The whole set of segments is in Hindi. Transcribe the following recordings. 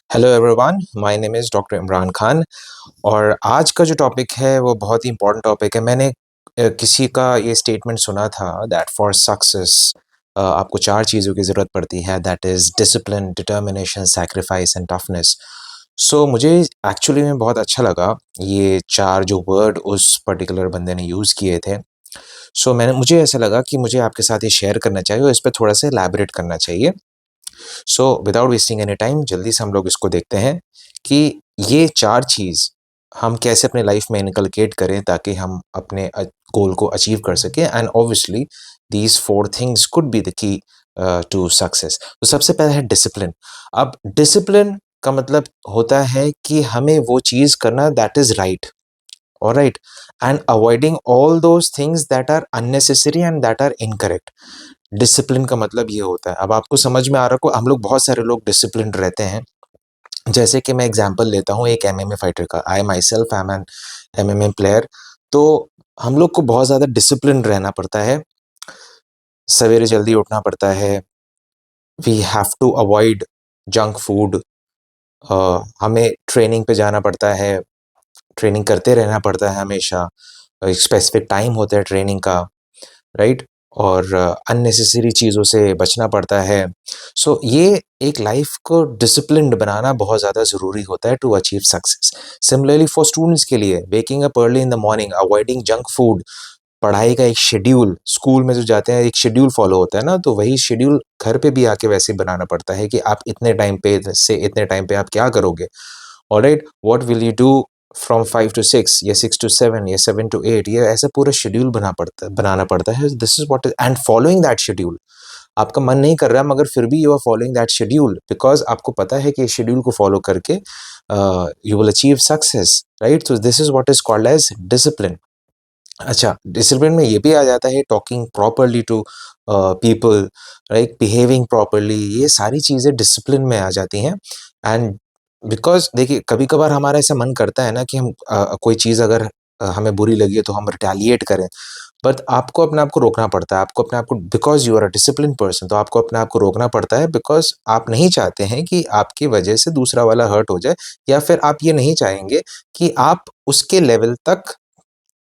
Hello everyone, my name is doctor Imran Khan. और आज का जो टॉपिक है वो बहुत ही इम्पोर्टेंट टॉपिक है। मैंने किसी का ये स्टेटमेंट सुना था दैट फॉर सक्सेस आपको 4 चीज़ों की ज़रूरत पड़ती है, that is discipline, determination, sacrifice and toughness. So मुझे एक्चुअली में बहुत अच्छा लगा ये 4 जो वर्ड उस पर्टिकुलर बंदे ने यूज़ किए थे। सो मुझे ऐसा लगा कि मुझे आपके साथ ये शेयर करना चाहिए और इस पे थोड़ा-सा इलैबोरेट करना चाहिए। So without wasting any time जल्दी से हम लोग इसको देखते हैं कि ये 4 चीज़ हम कैसे अपने लाइफ में इनकलकेट करें ताकि हम अपने गोल को अचीव कर सकें। And obviously these 4 things could be the key to success. तो सबसे पहला है डिसिप्लिन। अब डिसिप्लिन का मतलब होता है कि हमें वो चीज़ करना that is right, alright, and avoiding all those things that are unnecessary and that are incorrect. Discipline का मतलब ये होता है, अब आपको समझ में आ रहा हो, हम लोग बहुत सारे लोग डिसिप्लिन्ड रहते हैं। जैसे कि मैं एग्जांपल लेता हूँ एक एमएमए फाइटर का। I myself I am an MMA player. तो हम लोग को बहुत ज़्यादा डिसिप्लिन रहना पड़ता है, सवेरे जल्दी उठना पड़ता है, we have to avoid junk food, हमें ट्रेनिंग पे जाना पड़ता है, ट्रेनिंग करते रहना पड़ता है हमेशा, एक स्पेसिफिक टाइम होता है ट्रेनिंग का, राइट? और अननेसेसरी चीज़ों से बचना पड़ता है। सो ये एक लाइफ को डिसिप्लिन्ड बनाना बहुत ज़्यादा ज़रूरी होता है to achieve success. Similarly for students के लिए waking up early in the morning, avoiding junk food, पढ़ाई का एक शेड्यूल, स्कूल में जो जाते हैं एक शेड्यूल फॉलो होता है ना, तो वही शेड्यूल घर पे भी आके वैसे ही बनाना पड़ता है कि आप इतने टाइम पे से इतने टाइम पे आप क्या करोगे। Alright, what will you do from 5 to 6 या 6 टू 7 या 7 टू 8, ये ऐसा पूरा शेड्यूल बनाना पड़ता है। This is what is and following that schedule. आपका मन नहीं कर रहा मगर फिर भी you are following that schedule because आपको पता है कि इस शेड्यूल को फॉलो करके you will achieve success, right? So this is what is called as discipline. अच्छा, डिसिप्लिन में ये भी आ जाता है talking properly to people, right, behaving properly, ये सारी चीज़ें डिसिप्लिन में आ जाती हैं। एंड बिकॉज देखिए कभी कभार हमारा ऐसा मन करता है ना कि हम कोई चीज़ अगर हमें बुरी लगी है तो हम रिटेलिएट करें, बट आपको अपने आप को रोकना पड़ता है। आपको अपने आप को, because you are a discipline person, तो आपको अपने आप को रोकना पड़ता है बिकॉज आप नहीं चाहते हैं कि आपकी वजह से दूसरा वाला हर्ट हो जाए, या फिर आप ये नहीं चाहेंगे कि आप उसके लेवल तक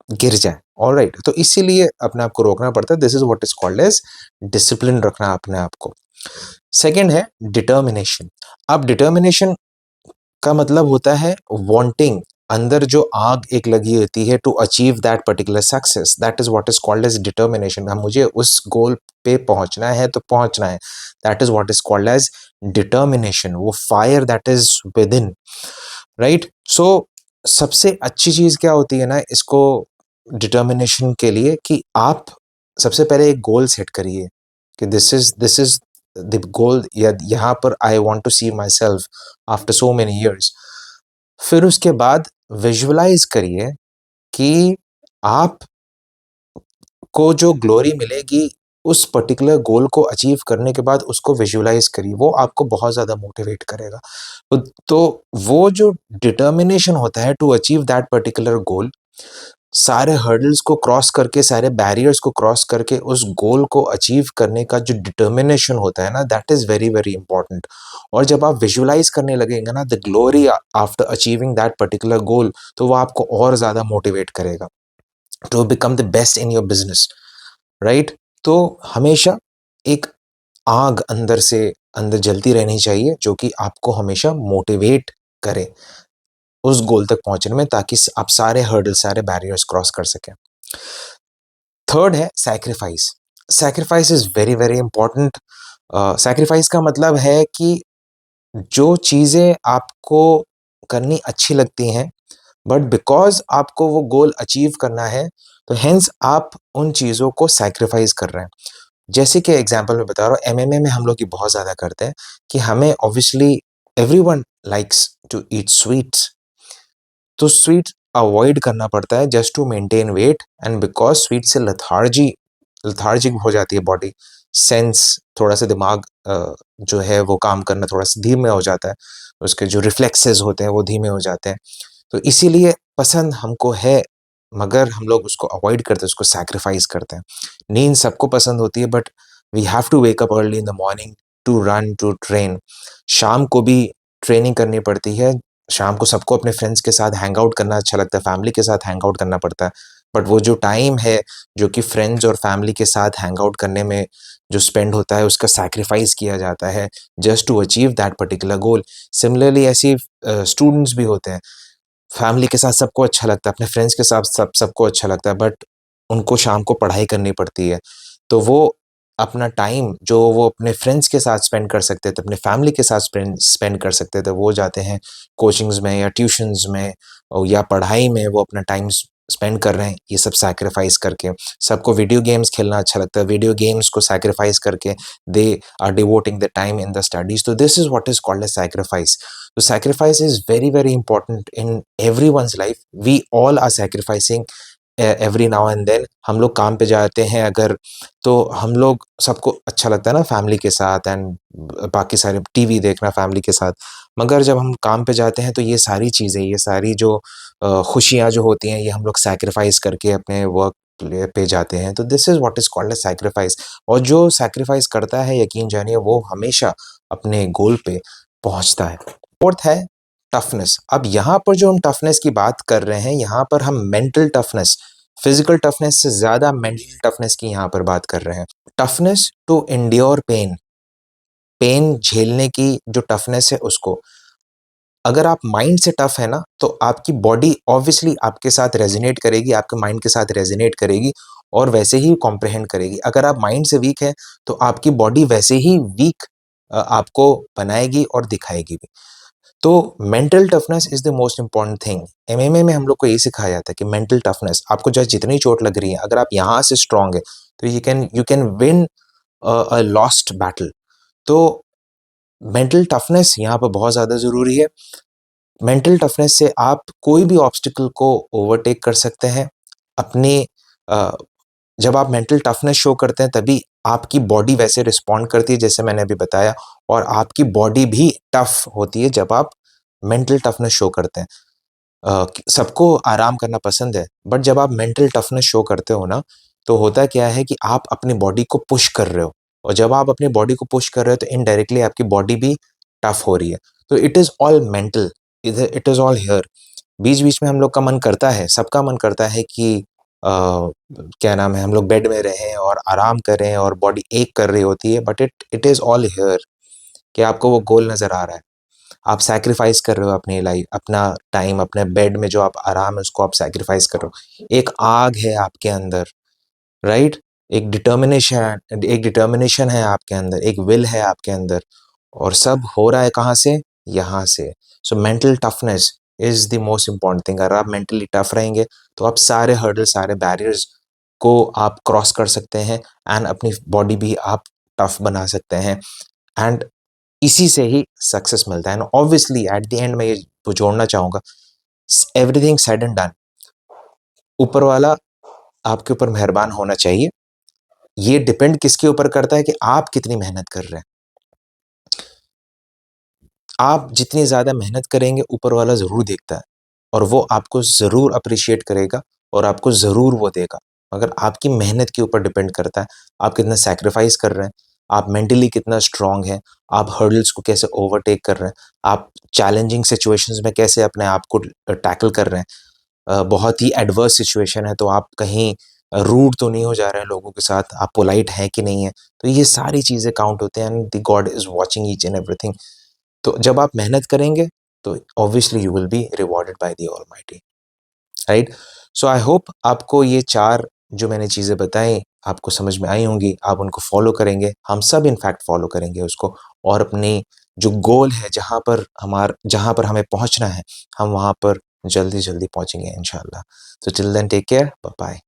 गिर जाए। ऑलराइट, तो इसीलिए अपने आप को रोकना पड़ता है। This is what is called as discipline, रखना अपने आप को। सेकंड है डिटर्मिनेशन। अब डिटर्मिनेशन का मतलब होता है वांटिंग, अंदर जो आग एक लगी होती है to achieve that particular success, that is what is called as determination. हम मुझे उस गोल पे पहुंचना है तो पहुंचना है, that is what is called as determination, वो fire that is within, right? So सबसे अच्छी चीज क्या होती है ना इसको डिटर्मिनेशन के लिए, कि आप सबसे पहले एक गोल सेट करिए कि दिस इज द गोल, या यहाँ पर I want to see myself after so many years. फिर उसके बाद विजुअलाइज करिए कि आप को जो ग्लोरी मिलेगी उस पर्टिकुलर गोल को अचीव करने के बाद, उसको विजुअलाइज करिए, वो आपको बहुत ज़्यादा मोटिवेट करेगा। तो वो जो डिटर्मिनेशन होता है to achieve that particular goal, सारे हर्डल्स को क्रॉस करके, सारे बैरियर्स को क्रॉस करके उस गोल को अचीव करने का जो डिटर्मिनेशन होता है ना, that is very very important. और जब आप विजुअलाइज करने लगेंगे ना the glory after achieving that particular goal, तो वो आपको और ज़्यादा मोटिवेट करेगा to become the best in your business, right? तो हमेशा एक आग अंदर से अंदर जलती रहनी चाहिए जो कि आपको हमेशा मोटिवेट करे उस गोल तक पहुंचने में, ताकि आप सारे हर्डल, सारे बैरियर्स क्रॉस कर सकें। थर्ड है sacrifice. Sacrifice is very very important. Sacrifice का मतलब है कि जो चीज़ें आपको करनी अच्छी लगती हैं, बट बिकॉज आपको वो गोल अचीव करना है, तो हेंस आप उन चीज़ों को सैक्रिफाइस कर रहे हैं। जैसे कि एग्जांपल मैं बता रहा हूँ, एमएमए में हम लोग ये बहुत ज़्यादा करते हैं कि हमें obviously everyone likes to eat sweets, तो स्वीट अवॉइड करना पड़ता है just to maintain weight. And because sweet से लथार्जिक हो जाती है बॉडी, सेंस, थोड़ा सा दिमाग जो है वो काम करना थोड़ा सा धीमे हो जाता है, उसके जो रिफ्लेक्सेस होते हैं वो धीमे हो जाते हैं। तो इसीलिए पसंद हमको है, मगर हम लोग उसको अवॉइड करते हैं, उसको सैक्रिफाइस करते हैं। नींद सबको पसंद होती है, but we have to wake up early in the morning to run, to train. शाम को भी ट्रेनिंग करनी पड़ती है। शाम को सबको अपने फ्रेंड्स के साथ हैंग आउट करना अच्छा लगता है, फैमिली के साथ हैंग आउट करना पड़ता है। बट वो जो टाइम है, जो कि फ्रेंड्स और फैमिली के साथ हैंग आउट करने में जो स्पेंड होता है, उसका सैक्रिफाइस किया जाता है just to achieve that particular goal. Similarly ऐसे स्टूडेंट्स भी होते हैं, फैमिली के साथ सबको अच्छा लगता है, अपने फ्रेंड्स के साथ सबको अच्छा लगता है, बट उनको शाम को पढ़ाई करनी पड़ती है। तो वो अपना टाइम जो वो अपने फ्रेंड्स के साथ स्पेंड कर सकते थे, अपने फैमिली के साथ स्पेंड कर सकते थे, वो जाते हैं कोचिंग्स में या ट्यूशन्स में या पढ़ाई में वो अपना टाइम स्पेंड कर रहे हैं, ये सब सैक्रिफाइस करके। सबको वीडियो गेम्स खेलना अच्छा लगता है, वीडियो गेम्स को सैक्रिफाइस करके they are devoting the time in the studies. तो this is what is called as sacrifice. तो sacrifice is very very important in everyone's life. We all are sacrificing every now and then. हम लोग काम पे जाते हैं अगर, तो हम लोग सबको अच्छा लगता है ना फैमिली के साथ एंड बाकी सारे टीवी देखना फैमिली के साथ। मगर जब हम काम पे जाते हैं तो ये सारी चीज़ें, ये सारी जो खुशियाँ जो होती हैं, ये हम लोग सैक्रिफाइस करके अपने वर्क पे जाते हैं। तो this is what is called as sacrifice. और जो सैक्रिफाइस करता है, यकीन जानिए, वो हमेशा अपने गोल पे पहुँचता है। फोर्थ है टफनेस। अब यहाँ पर जो हम टफनेस की बात कर रहे हैं, यहाँ पर हम मेंटल टफनेस, फिजिकल टफनेस से ज़्यादा मेंटल टफनेस की यहाँ पर बात कर रहे हैं। Toughness to endure pain, pain झेलने की जो टफनेस है उसको। अगर आप माइंड से टफ है ना, तो आपकी बॉडी ऑब्वियसली आपके साथ रेजोनेट करेगी, आपके माइंड के साथ रेजोनेट करेगी और वैसे ही कॉम्प्रिहेंड करेगी। अगर आप माइंड से वीक है, तो आपकी बॉडी वैसे ही वीक आपको बनाएगी और दिखाएगी भी। तो mental toughness is the most important thing. MMA में हम लोग को यही सिखाया जाता है कि मेंटल टफनेस, आपको चाहे जितनी चोट लग रही है, अगर आप यहाँ से स्ट्रांग है, तो you can win a lost battle. तो मेंटल टफनेस यहाँ पर बहुत ज़्यादा ज़रूरी है। मेंटल टफनेस से आप कोई भी ऑब्स्टिकल को ओवरटेक कर सकते हैं। अपने अ, जब आप मेंटल टफनेस शो करते हैं, तभी आपकी बॉडी वैसे रिस्पॉन्ड करती है जैसे मैंने अभी बताया, और आपकी बॉडी भी टफ होती है जब आप मेंटल टफनेस शो करते हैं। सबको आराम करना पसंद है, बट जब आप मेंटल टफनेस शो करते हो ना, तो होता क्या है कि आप अपनी बॉडी को पुश कर रहे हो, और जब आप अपनी बॉडी को पुश कर रहे हो, तो इनडायरेक्टली आपकी बॉडी भी टफ हो रही है। तो it is all mental, it is all here. बीच-बीच में हम लोग का मन करता है, सबका मन करता है कि क्या नाम है, हम लोग बेड में रहें और आराम करें और बॉडी एक कर रही होती है, but it is all here कि आपको वो गोल नज़र आ रहा है। आप सैक्रिफाइस कर रहे हो अपनी लाइफ, अपना टाइम, अपने बेड में जो आप आराम है उसको आप सैक्रिफाइस कर रहे हो। एक आग है आपके अंदर, राइट? एक डिटर्मिनेशन है आपके अंदर, एक विल है आपके अंदर, और सब हो रहा है कहाँ से? यहाँ से। So mental toughness is the most important thing. अगर आप मेंटली टफ रहेंगे, तो आप सारे हर्डल, सारे बैरियर्स को आप क्रॉस कर सकते हैं एंड अपनी बॉडी भी आप टफ बना सकते हैं, एंड इसी से ही सक्सेस मिलता है। And obviously at the end मैं ये जोड़ना चाहूँगा, एवरीथिंग सेड एंड डन, ऊपर वाला आपके ऊपर मेहरबान होना चाहिए। ये डिपेंड किसके ऊपर करता है कि आप कितनी मेहनत कर रहे हैं। आप जितनी ज़्यादा मेहनत करेंगे, ऊपर वाला ज़रूर देखता है, और वो आपको ज़रूर अप्रिशिएट करेगा और आपको ज़रूर वो देगा। मगर आपकी मेहनत के ऊपर डिपेंड करता है, आप कितना सैक्रिफाइस कर रहे हैं, आप मेंटली कितना स्ट्रॉन्ग हैं, आप हर्डल्स को कैसे ओवरटेक कर रहे हैं, आप चैलेंजिंग सिचुएशंस में कैसे अपने आप को टैकल कर रहे हैं। बहुत ही एडवर्स सिचुएशन है, तो आप कहीं रूड तो नहीं हो जा रहे हैं लोगों के साथ, आप पोलाइट हैं कि नहीं है। तो ये सारी चीज़ें काउंट होते हैं, and the God is watching each and everything. तो जब आप मेहनत करेंगे, तो obviously you will be rewarded by the almighty, right? So I hope आपको ये 4 जो मैंने चीज़ें बताई, आपको समझ में आई होंगी, आप उनको फ़ॉलो करेंगे, हम सब इनफैक्ट फ़ॉलो करेंगे उसको, और अपनी जो गोल है, जहाँ पर हमें पहुँचना है, हम वहाँ पर जल्दी-जल्दी पहुँचेंगे इंशाअल्लाह। So till then take care, bye bye.